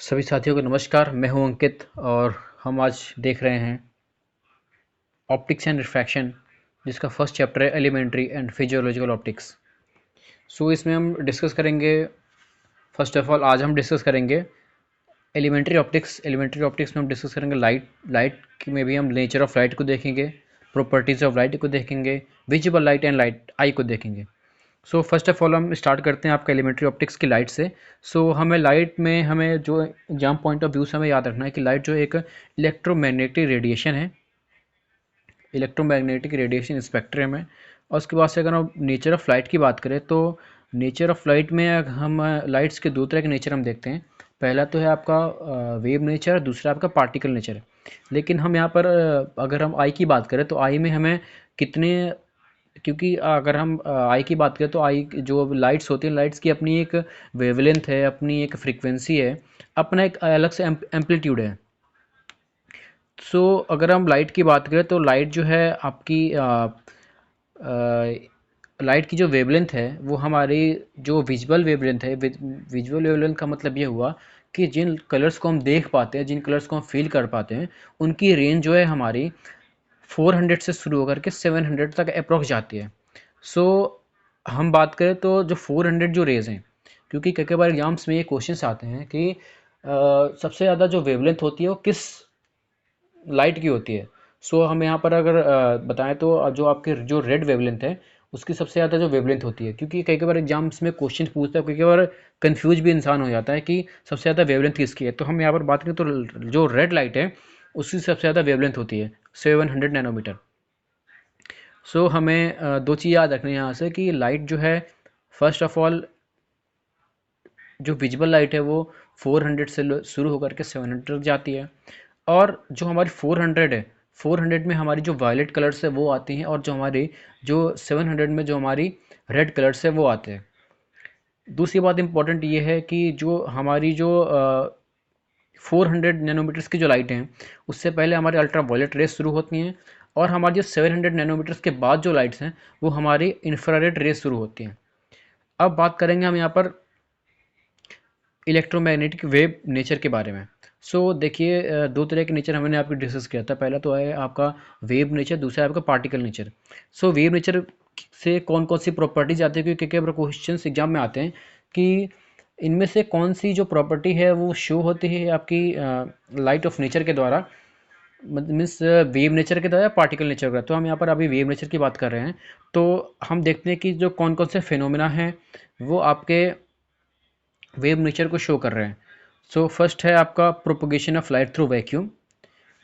सभी साथियों को नमस्कार। मैं हूं अंकित और हम आज देख रहे हैं ऑप्टिक्स एंड रिफ्रैक्शन, जिसका फर्स्ट चैप्टर है एलिमेंट्री एंड फिजियोलॉजिकल ऑप्टिक्स। इसमें हम डिस्कस करेंगे। फर्स्ट ऑफ ऑल आज हम डिस्कस करेंगे एलिमेंट्री ऑप्टिक्स। एलिमेंट्री ऑप्टिक्स में हम डिस्कस करेंगे लाइट में भी हम नेचर ऑफ लाइट को देखेंगे, प्रॉपर्टीज़ ऑफ लाइट को देखेंगे, विजिबल लाइट एंड लाइट आई को देखेंगे। फर्स्ट ऑफ ऑल हम स्टार्ट करते हैं आपका एलिमेंट्री ऑप्टिक्स की लाइट से। हमें लाइट में हमें जो एग्जाम पॉइंट ऑफ व्यू से हमें याद रखना है कि लाइट जो एक इलेक्ट्रोमैग्नेटिक रेडिएशन है, इलेक्ट्रोमैग्नेटिक रेडिएशन स्पेक्ट्रम है। और उसके बाद से अगर हम नेचर ऑफ लाइट की बात करें तो नेचर ऑफ लाइट में हम लाइट्स के दो तरह के नेचर हम देखते हैं। पहला तो है आपका वेव नेचर, दूसरा आपका पार्टिकल नेचर। लेकिन हम यहाँ पर अगर हम आई की बात करें तो आई में हमें कितने, क्योंकि अगर हम आई की बात करें तो आई जो लाइट्स होती हैं, लाइट्स की अपनी एक वेवलेंथ है, अपनी एक फ्रीक्वेंसी है, अपना एक अलग से एम्पलीट्यूड है। अगर हम लाइट की बात करें तो लाइट जो है आपकी लाइट की जो वेवलेंथ है वो हमारी जो विजुअल वेवलेंथ है, विजुअल वेवलेंथ का मतलब ये हुआ कि जिन कलर्स को हम देख पाते हैं, जिन कलर्स को हम फील कर पाते हैं, उनकी रेंज जो है हमारी 400 से शुरू होकर के 700 तक अप्रोक्स जाती है। हम बात करें तो जो 400 जो रेज हैं, क्योंकि कई बार एग्जाम्स में ये क्वेश्चंस आते हैं कि सबसे ज़्यादा जो वेवलेंथ होती है वो किस लाइट की होती है। हम यहाँ पर अगर बताएं तो जो आपके जो रेड वेवलेंथ है उसकी सबसे ज़्यादा जो वेवलेंथ होती है, क्योंकि कई बार एग्जाम्स में क्वेश्चन पूछता है, कई बार कंफ्यूज भी इंसान हो जाता है कि सबसे ज़्यादा वेवलेंथ किसकी है। तो हम यहाँ पर बात करें तो जो रेड लाइट है उसकी सबसे ज़्यादा वेवलेंथ होती है 700 नैनोमीटर। हमें दो चीज़ याद रखनी है यहाँ से कि लाइट जो है, फर्स्ट ऑफ ऑल जो विजिबल लाइट है वो 400 से शुरू होकर के 700 तक जाती है। और जो हमारी 400 है, 400 में हमारी जो वायलेट कलर्स है वो आती हैं, और जो हमारी जो 700 में जो हमारी रेड कलर्स है वो आते हैं। दूसरी बात इंपॉर्टेंट ये है कि जो हमारी जो 400 नैनोमीटर्स की जो लाइट हैं उससे पहले हमारी अल्ट्रा वायलेट रेस शुरू होती हैं, और हमारी जो 700 नैनोमीटर्स के बाद जो लाइट्स हैं वो हमारी इंफ्रारेड रेस शुरू होती हैं। अब बात करेंगे हम यहाँ पर इलेक्ट्रोमैग्नेटिक वेव नेचर के बारे में। देखिए दो तरह के नेचर हमने आपको डिस्कस किया था। पहला तो है आपका वेव नेचर, दूसरा है आपका पार्टिकल नेचर। वेव नेचर से कौन कौन सी प्रॉपर्टीज आती है, क्योंकि कई बार क्वेश्चन एग्जाम में आते हैं कि इनमें से कौन सी जो प्रॉपर्टी है वो शो होती है आपकी लाइट ऑफ नेचर के द्वारा, मीन्स वेव नेचर के द्वारा, पार्टिकल नेचर का। तो हम यहाँ पर अभी वेव नेचर की बात कर रहे हैं। तो हम देखते हैं कि जो कौन कौन से फिनोमेना हैं वो आपके वेव नेचर को शो कर रहे हैं। फर्स्ट है आपका propagation of light through vacuum,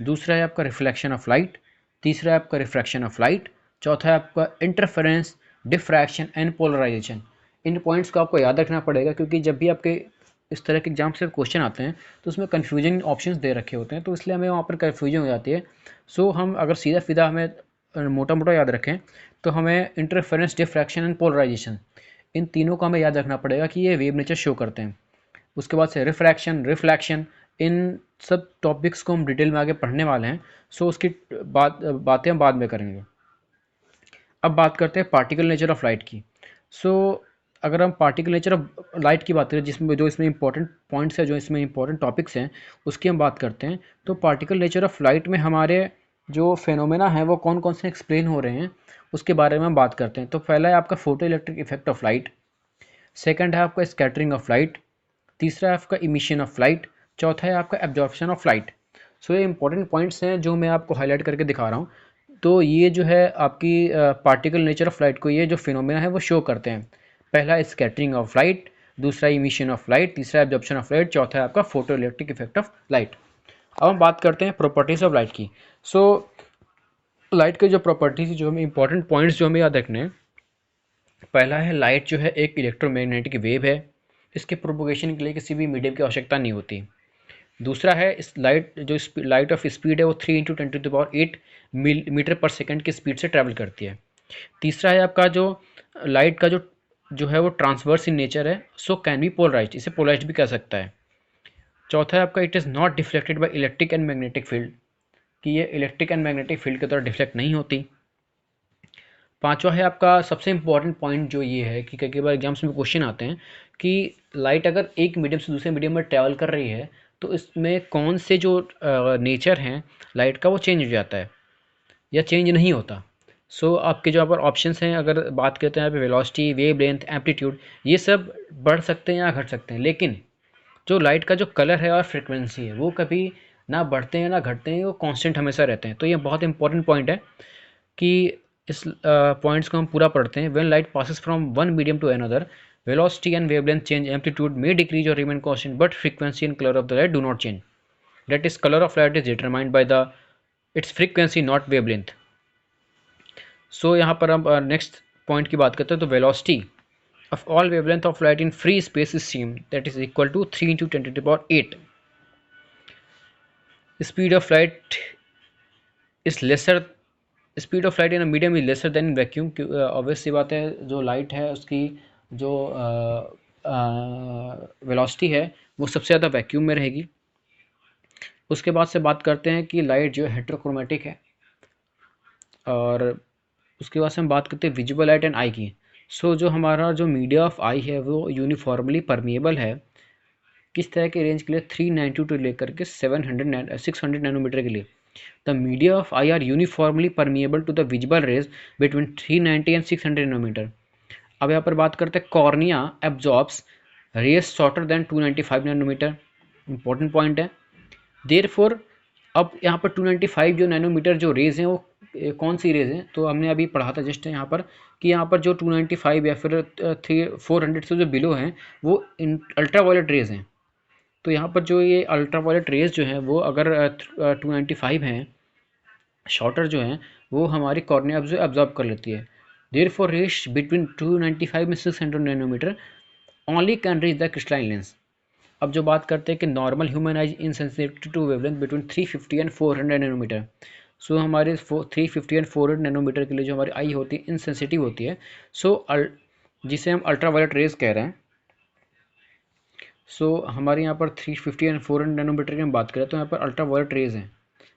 दूसरा है आपका रिफ्लेक्शन ऑफ लाइट, तीसरा है आपका रिफ्रैक्शन ऑफ लाइट, चौथा है आपका इंटरफेरेंस, डिफ्रैक्शन एंड पोलराइजेशन। इन पॉइंट्स को आपको याद रखना पड़ेगा, क्योंकि जब भी आपके इस तरह के एग्जाम से क्वेश्चन आते हैं तो उसमें कन्फ्यूजिंग ऑप्शंस दे रखे होते हैं, तो इसलिए हमें वहाँ पर कन्फ्यूजन हो जाती है। हम अगर सीधा सीधा हमें मोटा मोटा याद रखें तो हमें इंटरफेरेंस, डिफ्रैक्शन एंड पोलराइजेशन, इन तीनों को हमें याद रखना पड़ेगा कि ये वेव नेचर शो करते हैं। उसके बाद से रिफ्रैक्शन, रिफ्लेक्शन, इन सब टॉपिक्स को हम डिटेल में आगे पढ़ने वाले हैं। उसकी बातें हम बाद में करेंगे। अब बात करते हैं पार्टिकल नेचर ऑफ लाइट की। अगर हम पार्टिकल नेचर ऑफ लाइट की बात करें, जिसमें जो इसमें इंपॉर्टेंट पॉइंट्स है, जो इसमें इंपॉर्टेंट टॉपिक्स हैं, उसकी हम बात करते हैं। तो पार्टिकल नेचर ऑफ लाइट में हमारे जो फेनोमेना है वो कौन कौन से एक्सप्लेन हो रहे हैं उसके बारे में हम बात करते हैं। तो पहला है आपका photo electric effect of light, second है आपका स्कैटरिंग ऑफ लाइट, तीसरा है आपका इमिशन ऑफ लाइट, चौथा है आपका एब्जॉर्प्शन ऑफ लाइट। ये इंपॉर्टेंट पॉइंट्स हैं जो मैं आपको हाईलाइट करके दिखा रहा हूँ। तो ये जो है आपकी पार्टिकल नेचर ऑफ लाइट को, ये जो फिनोमेना है वो शो करते हैं। पहला स्कैटरिंग ऑफ लाइट, दूसरा इमिशन ऑफ लाइट, तीसरा एब्जॉर्प्शन ऑफ लाइट, चौथा है आपका photo electric effect of light. अब हम बात करते हैं प्रॉपर्टीज ऑफ लाइट की। लाइट के जो प्रॉपर्टीज, जो हमें इंपॉर्टेंट पॉइंट्स जो हमें याद रखने हैं, पहला है लाइट जो है एक इलेक्ट्रोमैग्नेटिक वेव है, इसके प्रोपोगेशन के लिए किसी भी मीडियम की आवश्यकता नहीं होती। दूसरा है इस लाइट जो लाइट ऑफ स्पीड है वो 3 × 10⁸ मीटर पर सेकंड की स्पीड से ट्रैवल करती है। तीसरा है आपका जो लाइट का जो है वो ट्रांसवर्स इन नेचर है, कैन बी पोलराइज्ड, इसे पोलराइज्ड भी कह सकता है। चौथा है आपका it is not deflected by electric and magnetic field, कि ये इलेक्ट्रिक एंड मैग्नेटिक फील्ड के द्वारा डिफ्लेक्ट नहीं होती। पांचवा है आपका सबसे इंपॉर्टेंट पॉइंट, जो ये है कि कई बार एग्जाम्स में क्वेश्चन आते हैं कि लाइट अगर एक मीडियम से दूसरे मीडियम में ट्रैवल कर रही है तो इसमें कौन से जो नेचर हैं लाइट का वो चेंज हो जाता है या चेंज नहीं होता। सो आपके जो यहाँ पर ऑप्शंस हैं, अगर बात करते हैं यहाँ पे वेलोसिटी, वेवलेंथ, एम्पलीट्यूड, ये सब बढ़ सकते हैं या घट सकते हैं, लेकिन जो लाइट का जो कलर है और फ्रिक्वेंसी है वो कभी ना बढ़ते हैं ना घटते हैं, वो कांस्टेंट हमेशा रहते हैं। तो ये बहुत इंपॉर्टेंट पॉइंट है कि इस पॉइंट्स को हम पूरा पढ़ते हैं। When light passes from one medium to another, velocity and wavelength change, amplitude may decrease or remain constant, but frequency and color of the light do not change. That is, color of light is determined by the its frequency, not wavelength. So यहाँ पर हम next point की बात करते हैं। तो velocity of all wavelength of light in free space is same, that is equal to 3 into 10 to the power 8. Speed of light is lesser, speed of light in medium is lesser than in vacuum. Obvious सी बात है, जो light है उसकी जो velocity है वो सबसे ज़्यादा वैक्यूम में रहेगी। उसके बाद से बात करते हैं कि लाइट जो है हेट्रोक्रोमेटिक है, और उसके बाद से हम बात करते हैं विजिबल लाइट एंड आई की। सो जो हमारा जो मीडिया ऑफ आई है वो यूनिफॉर्मली परमिएबल है, किस तरह के रेंज के लिए, 392 टू लेकर के 600 नैनोमीटर के लिए। The media of eye are uniformly permeable to the visible rays between 390 and 600 nanometer. अब यहाँ पर बात करते हैं cornea absorbs rays shorter than 295 nanometre. Important point है। देयरफॉर अब यहाँ पर 295 जो नैनोमीटर जो रेज हैं वो कौन सी रेज हैं, तो हमने अभी पढ़ा था जस्ट यहाँ पर कि यहाँ पर जो 295 या फिर 400 से जो बिलो हैं वो अल्ट्रा वायलेट रेज हैं। तो यहाँ पर जो ये अल्ट्रा वायलेट रेज जो हैं वो अगर 295 हैं, शॉर्टर जो हैं वो हमारी कॉर्निया एब्जॉर्ब कर लेती है। देयरफॉर रेज बिटवीन 295 में 600 nanometre only can reach the crystalline lens. अब जो बात करते हैं कि normal human eyes insensitive to wavelength between 350 and 400 nanometre. So हमारे 350 एंड 400 नैनोमीटर के लिए जो हमारी आई होती है इनसेंसिटिव होती है। सो जिसे हम अल्ट्रा वायलेट रेज कह रहे हैं। सो हमारे यहाँ पर 350 एंड 400 नैनोमीटर की हम बात करें तो यहाँ पर अल्ट्रा वायलेट रेज हैं,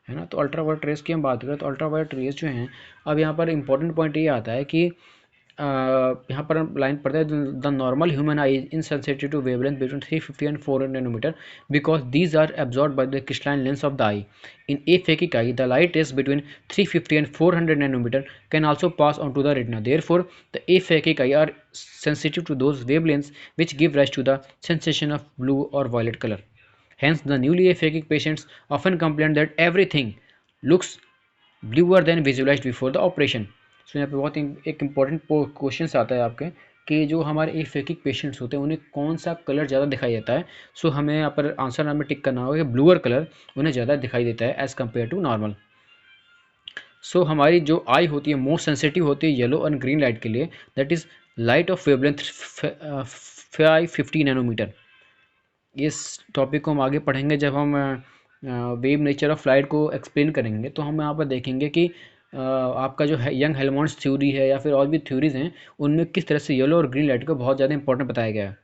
है ना। तो अल्ट्रा वायलेट रेज की हम बात करें तो अल्ट्रा वायलेट रेज जो हैं, अब यहाँ पर इंपॉर्टेंट पॉइंट ये आता है कि यहाँ पर लाइन पढ़ते हैं the normal human eye insensitive to wavelength between 350 and 400 nanometre because these are absorb by the crystalline lens of the eye. In aphakic eye the light is between 350 and 400 nanometer can also pass on to the retina. Therefore the aphakic eye are sensitive to those wavelengths which give rise to the sensation of blue or violet color. Hence the newly aphakic patients often complain that everything looks bluer than visualized before the operation. सो यहाँ पे बहुत एक important question आता है आपके कि जो हमारे एफेकिक पेशेंट्स होते हैं उन्हें कौन सा कलर ज़्यादा दिखाई देता है। सो हमें यहाँ पर आंसर नाम में टिक करना होगा कि ब्लूअर कलर उन्हें ज़्यादा दिखाई देता है एज़ कम्पेयर टू नॉर्मल। सो हमारी जो आई होती है मोस्ट सेंसिटिव होती है येलो और ग्रीन लाइट के लिए, that is light of wavelength 550 nanometre. इस टॉपिक को हम आगे पढ़ेंगे जब हम वेव नेचर ऑफ लाइट को एक्सप्लेन करेंगे। तो हम यहाँ पर देखेंगे कि आपका जो है यंग हेल्महोल्ट्ज़ थ्योरी है या फिर और भी थ्योरीज हैं उनमें किस तरह से येलो और ग्रीन लाइट को बहुत ज़्यादा इंपॉर्टेंट बताया गया है।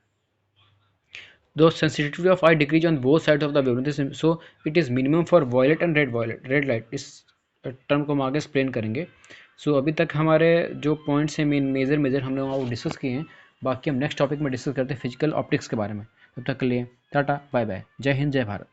दो sensitivity of eye decrease on both side of the wavelength, so it is minimum for violet and red light. इस टर्म को हम आगे एक्सप्लेन करेंगे। सो अभी तक हमारे जो पॉइंट्स हैं मेजर हमने वहाँ वो डिस्कस किए हैं। बाकी हम नेक्स्ट टॉपिक में डिस्कस करते हैं फिजिकल ऑप्टिक्स के बारे में। तब तक के लिए टाटा बाय बाय, जय हिंद जय भारत।